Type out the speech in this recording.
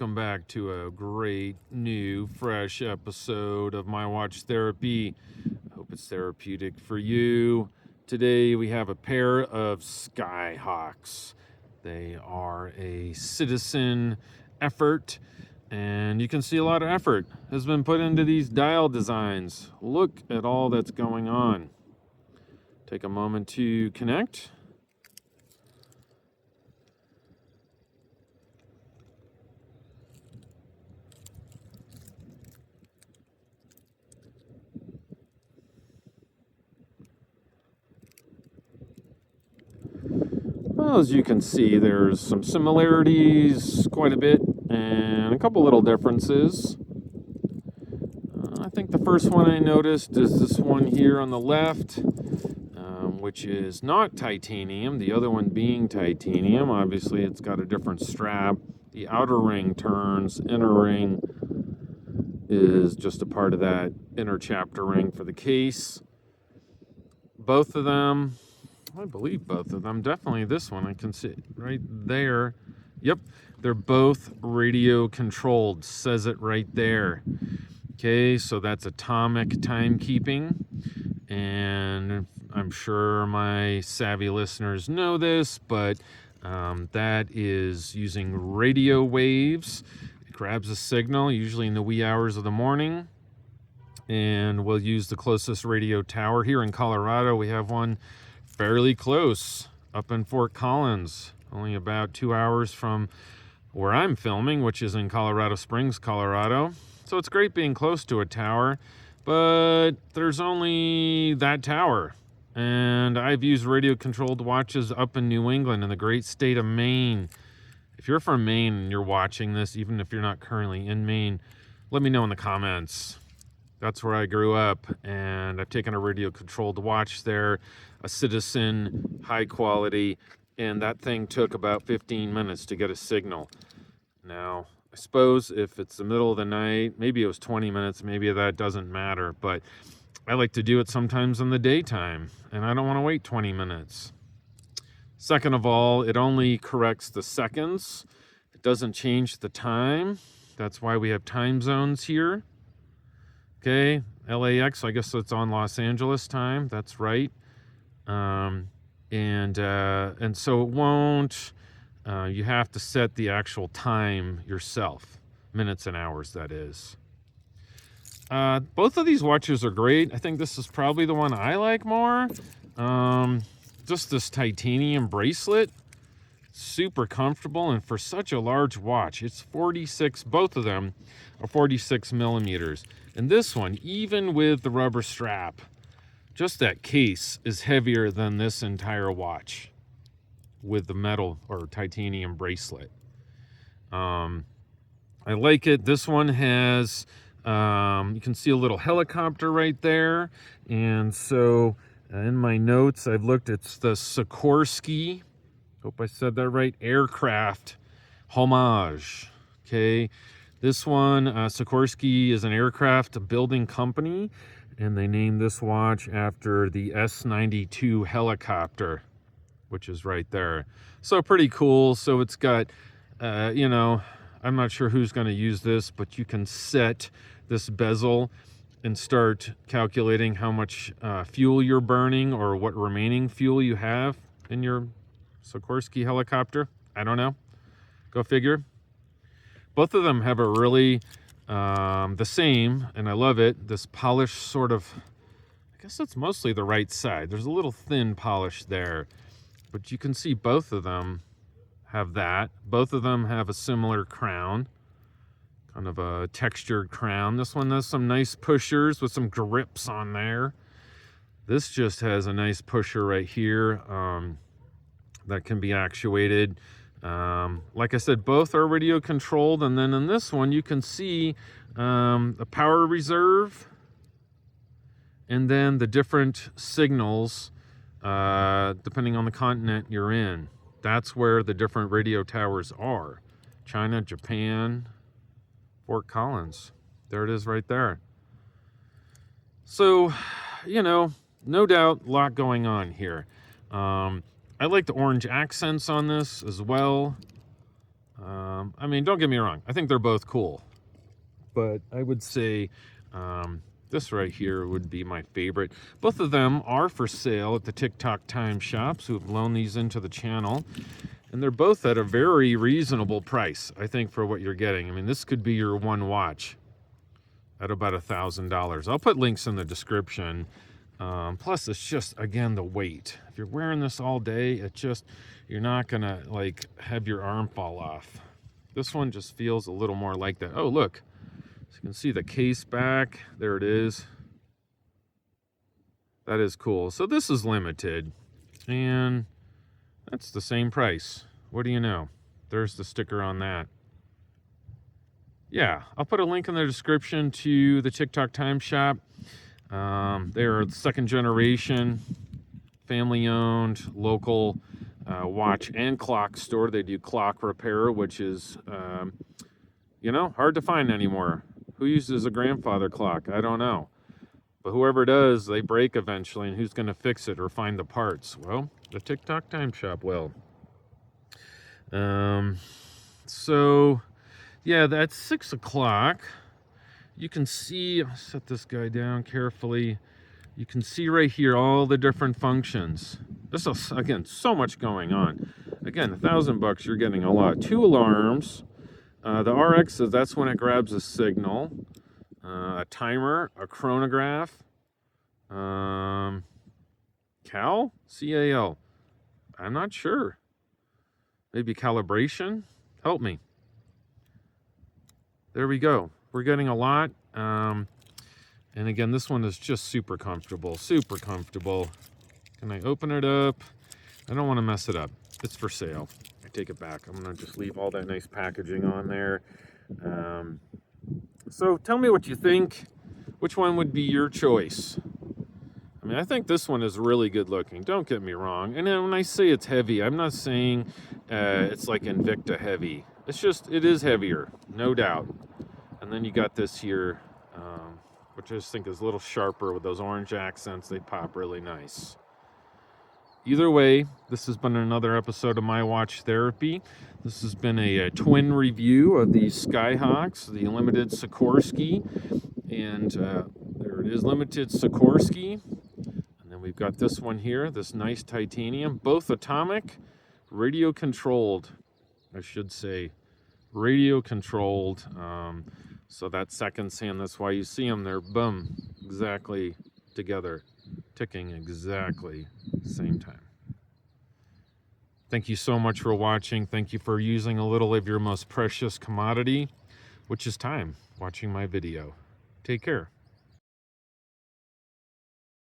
welcome back to a great new fresh episode of My Watch Therapy. I hope it's therapeutic for you. Today we have a pair of Skyhawks. They are a citizen effort, and you can see a lot of effort has been put into these dial designs. Look at all that's going on. Take a moment to connect. Well, as you can see, there's some similarities, quite a bit, and a couple little differences. I think the first one I noticed is this one here on the left, which is not titanium, the other one being titanium. Obviously, it's got a different strap. The outer ring turns, inner ring is just a part of that inner chapter ring for the case. Both of them, I believe both of them, definitely this one, I can see right there. Yep, they're both radio controlled, says it right there. Okay, so that's atomic timekeeping, and I'm sure my savvy listeners know this, but that is using radio waves. It grabs a signal, usually in the wee hours of the morning, and we'll use the closest radio tower. Here in Colorado, we have one fairly close up in Fort Collins, only about 2 hours from where I'm filming, which is in Colorado Springs, Colorado. So it's great being close to a tower, but there's only that tower. And I've used radio controlled watches up in New England in the great state of Maine. If you're from Maine and you're watching this, even if you're not currently in Maine, let me know in the comments. That's where I grew up, and I've taken a radio controlled watch there, a Citizen, high quality, and that thing took about 15 minutes to get a signal. Now, I suppose if it's the middle of the night, maybe it was 20 minutes, maybe that doesn't matter, but I like to do it sometimes in the daytime, and I don't want to wait 20 minutes. Second of all, it only corrects the seconds. It doesn't change the time. That's why we have time zones here. Okay, LAX, I guess it's on Los Angeles time. That's right. And so it won't, you have to set the actual time yourself, minutes and hours, that is. Both of these watches are great. I think this is probably the one I like more. Just this titanium bracelet, super comfortable, and for such a large watch, it's 46, both of them are 46 millimeters. And this one, even with the rubber strap, just that case is heavier than this entire watch with the metal or titanium bracelet. I like it. This one has, you can see a little helicopter right there. And so in my notes, I've looked, it's the Sikorsky, hope I said that right, aircraft homage. Okay. This one, Sikorsky, is an aircraft building company, and they named this watch after the S-92 helicopter, which is right there. So pretty cool. So it's got, I'm not sure who's going to use this, but you can set this bezel and start calculating how much fuel you're burning or what remaining fuel you have in your Sikorsky helicopter. I don't know. Go figure. Both of them have a really, the same, and I love it, this polished sort of, I guess that's mostly the right side. There's a little thin polish there, but you can see both of them have that. Both of them have a similar crown, kind of a textured crown. This one has some nice pushers with some grips on there. This just has a nice pusher right here that can be actuated. Like I said, both are radio controlled, and then in this one you can see the power reserve and then the different signals depending on the continent you're in. That's where the different radio towers are. China, Japan, Fort Collins. There it is right there. So, no doubt a lot going on here. I like the orange accents on this as well. I mean, don't get me wrong. I think they're both cool. But I would say this right here would be my favorite. Both of them are for sale at the TikTok Time Shops, who have loaned these into the channel. And they're both at a very reasonable price, I think, for what you're getting. I mean, this could be your one watch at about $1,000. I'll put links in the description. Plus, it's just, again, the weight. If you're wearing this all day, you're not going to, like, have your arm fall off. This one just feels a little more like that. Oh, look. So you can see the case back. There it is. That is cool. So this is limited. And that's the same price. What do you know? There's the sticker on that. Yeah, I'll put a link in the description to the TikTok Time Shop. They're a second generation, family owned, local watch and clock store. They do clock repair, which is, hard to find anymore. Who uses a grandfather clock? I don't know. But whoever does, they break eventually, and who's going to fix it or find the parts? Well, the TikTok Time Shop will. So, yeah, that's 6 o'clock. You can see, I'll set this guy down carefully. You can see right here all the different functions. This is, again, so much going on. Again, $1,000, you're getting a lot. 2 alarms. The RX says that's when it grabs a signal. A timer, a chronograph. Cal? C-A-L. I'm not sure. Maybe calibration? Help me. There we go. We're getting a lot. And again, this one is just super comfortable. Super comfortable. Can I open it up? I don't want to mess it up. It's for sale. I take it back. I'm going to just leave all that nice packaging on there. So tell me what you think. Which one would be your choice? I mean, I think this one is really good looking. Don't get me wrong. And then when I say it's heavy, I'm not saying it's like Invicta heavy. It's just, it is heavier, no doubt. And then you got this here, which I just think is a little sharper with those orange accents. They pop really nice. Either way, this has been another episode of My Watch Therapy. This has been a twin review of the Skyhawks, the limited Sikorsky. And there it is, limited Sikorsky. And then we've got this one here, this nice titanium, both atomic, radio controlled, I should say. Radio controlled. So that second hand, that's why you see them, they're boom, exactly together, ticking exactly same time. Thank you so much for watching. Thank you for using a little of your most precious commodity, which is time, watching my video. Take care.